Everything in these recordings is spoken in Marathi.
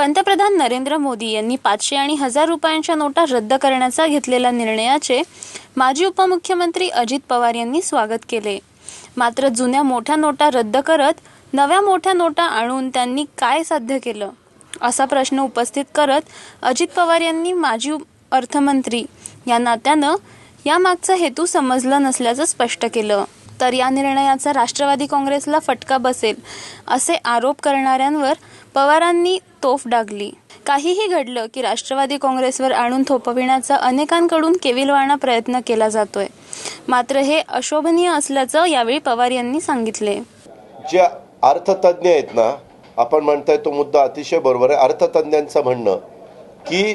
पंतप्रधान नरेंद्र मोदी यांनी 500 आणि 1000 रुपयांच्या नोटा रद्द करण्याचा घेतलेल्या निर्णयाचे माजी उपमुख्यमंत्री अजित पवार यांनी स्वागत केले। मात्र जुन्या मोठ्या नोटा रद्द करत नव्या मोठ्या नोटा आणून त्यांनी काय साध्य केलं, असा प्रश्न उपस्थित करत अजित पवार यांनी माजी अर्थमंत्री या नात्यानं यामागचा हेतू समजला नसल्याचं स्पष्ट केलं। तर या निर्णयाचा राष्ट्रवादी काँग्रेसला फटका बसेल असे आरोप करणाऱ्यांवर पवारांनी तोफ डागली। काहीही घडलं की राष्ट्रवादी काँग्रेसवर आणून थोपविण्याचा अनेकांकडून केविलवाणा प्रयत्न केला जातोय, मात्र हे अशोभनीय असल्याचं यावेळी पवार यांनी सांगितले। जे अर्थतज्ञ आहेत ना, आपण म्हणताय तो मुद्दा अतिशय बरोबर आहे। अर्थतज्ञांचं म्हणणं की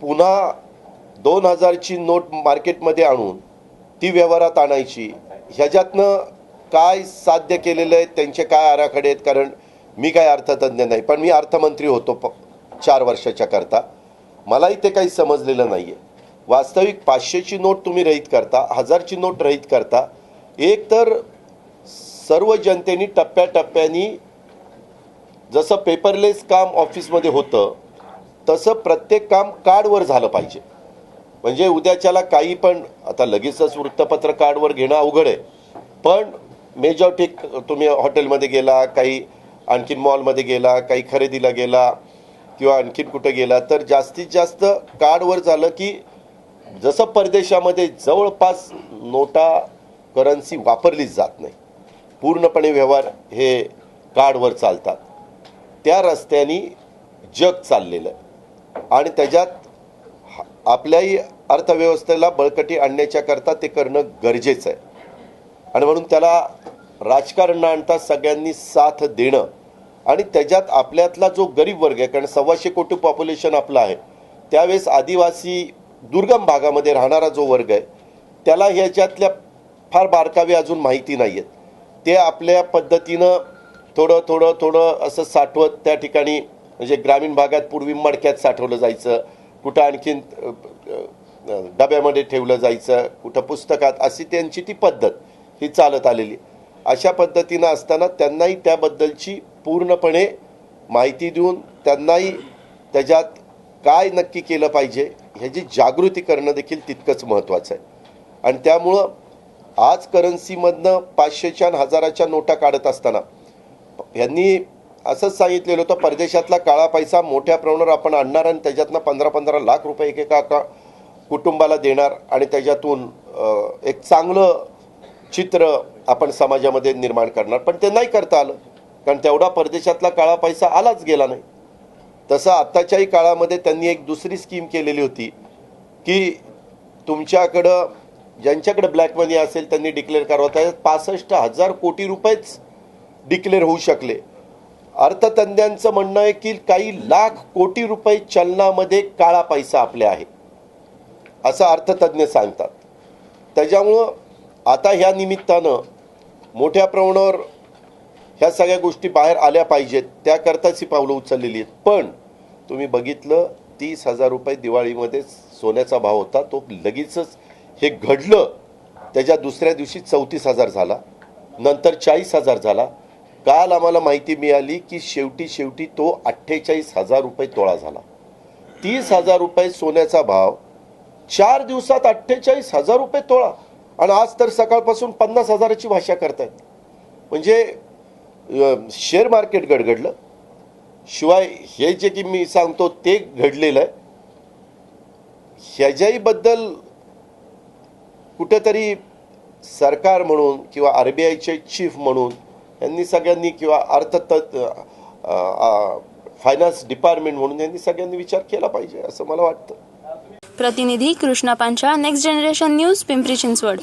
पुन्हा 2000 ची नोट मार्केटमध्ये आणून ती व्यवहारात आणायची, ह्याच्यातनं काय साध्य केलेलं आहे, त्यांचे काय आराखडे आहेत। कारण मी काय अर्थतज्ञ नाही, पण मी अर्थमंत्री होतो 4 वर्षाच्या करता, मलाही ते काही समजलेलं नाहीये। वास्तविक 500 ची नोट तुम्ही रहित करता, 1000 ची नोट रहित करता, एक तर सर्व जनतेने टप्प्याटप्प्याने जसं पेपरलेस काम ऑफिसमध्ये होतं तसं प्रत्येक काम कार्डवर झालं पाहिजे। म्हणजे उद्याच्याला काही पण आता लगेचच वृत्तपत्र कार्डवर घेणं अवघड आहे, पण मेजॉरिटी तुम्ही हॉटेलमध्ये गेला, काही आणखीन मॉलमध्ये गेला, काही खरेदीला गेला किंवा आणखीन कुठे गेला तर जास्तीत जास्त कार्डवर झालं की जसं परदेशामध्ये जवळपास नोटा करन्सी वापरलीच जात नाही, पूर्णपणे व्यवहार हे कार्डवर चालतात, त्या रस्त्याने जग चाललेलं आहे। आणि त्याच्यात आपल्याही अर्थव्यवस्थेला बळकटी आणण्याच्या करता ते करणं गरजेचं आहे। आणि म्हणून त्याला राजकारण आणता सगळ्यांनी साथ देणं आणि त्याच्यात आपल्यातला जो गरीब वर्ग आहे, कारण 125 कोटी पॉप्युलेशन आपलं आहे, त्यावेळेस आदिवासी दुर्गम भागामध्ये राहणारा जो वर्ग आहे त्याला ह्याच्यातल्या फार बारकावे अजून माहिती नाही आहेत। ते आपल्या पद्धतीनं थोडं थोडं थोडं असं साठवत त्या ठिकाणी, म्हणजे ग्रामीण भागात पूर्वी मडक्यात साठवलं जायचं, कुठं आणखीन डब्यामध्ये ठेवलं जायचं, कुठं पुस्तकात, अशी त्यांची ती पद्धत ही चालत आलेली। अशा पद्धतीनं असताना त्यांनाही त्याबद्दलची पूर्णपणे माहिती देऊन त्यांनाही त्याच्यात काय नक्की केलं पाहिजे ह्याची जागृती करणं देखील तितकंच महत्त्वाचं आहे। आणि त्यामुळं आज करन्सीमधनं 500च्या आणि 1000च्या नोटा काढत असताना यांनी असंच सांगितलेलं होतं, परदेशातला काळा पैसा मोठ्या प्रमाणावर आपण आणणार आणि त्याच्यातनं 15-15 लाख रुपये एकेका कुटुंबाला देणार आणि त्याच्यातून एक चांगलं चित्र आपण समाजामध्ये निर्माण करणार। पण ते नाही करता आलं, कारण तेवढा परदेशातला काळा पैसा आलाच गेला नाही। तसं आत्ताच्याही काळामध्ये त्यांनी एक दुसरी स्कीम केलेली होती की तुमच्याकडं ज्यांच्याकडे ब्लॅक मनी असेल त्यांनी डिक्लेअर करावं, 65,000 कोटी रुपयेच डिक्लेअर होऊ शकले। अर्थतज्ञांचं म्हणणं आहे की काही लाख कोटी रुपये चलनामध्ये काळा पैसा आपल्या आहे, असं अर्थतज्ञ सांगतात। त्याच्यामुळं आता ह्या निमित्तानं मोठ्या प्रमाणावर ह्या सगळ्या गोष्टी बाहेर आल्या पाहिजेत, त्याकरताच ही पावलं उचललेली आहेत। पण तुम्ही बघितलं 30,000 रुपये दिवाळीमध्ये सोन्याचा भाव होता, तो लगेचच हे घडलं, त्याच्या दुसऱ्या दिवशी 34,000 झाला, नंतर 40,000 झाला। काल आम्हाला माहिती मिळाली की शेवटी तो 48,000 रुपये तोळा झाला। 30,000 रुपये सोन्याचा भाव 4 दिवसात 48,000 रुपये तोळा, आणि आज तर सकाळपासून 50,000ची भाषा करतायत। म्हणजे शेअर मार्केट गडगडलं, शिवाय हे जे की मी सांगतो ते घडलेलं आहे, ह्याच्याही बद्दल कुठेतरी सरकार म्हणून किंवा RBIचे चीफ म्हणून यांनी सगळ्यांनी किंवा फायनान्स डिपार्टमेंट म्हणून यांनी सगळ्यांनी विचार केला पाहिजे असं मला वाटतं। प्रतिनिधी Krishna Panchal, next generation news, Pimpri Chinchwad.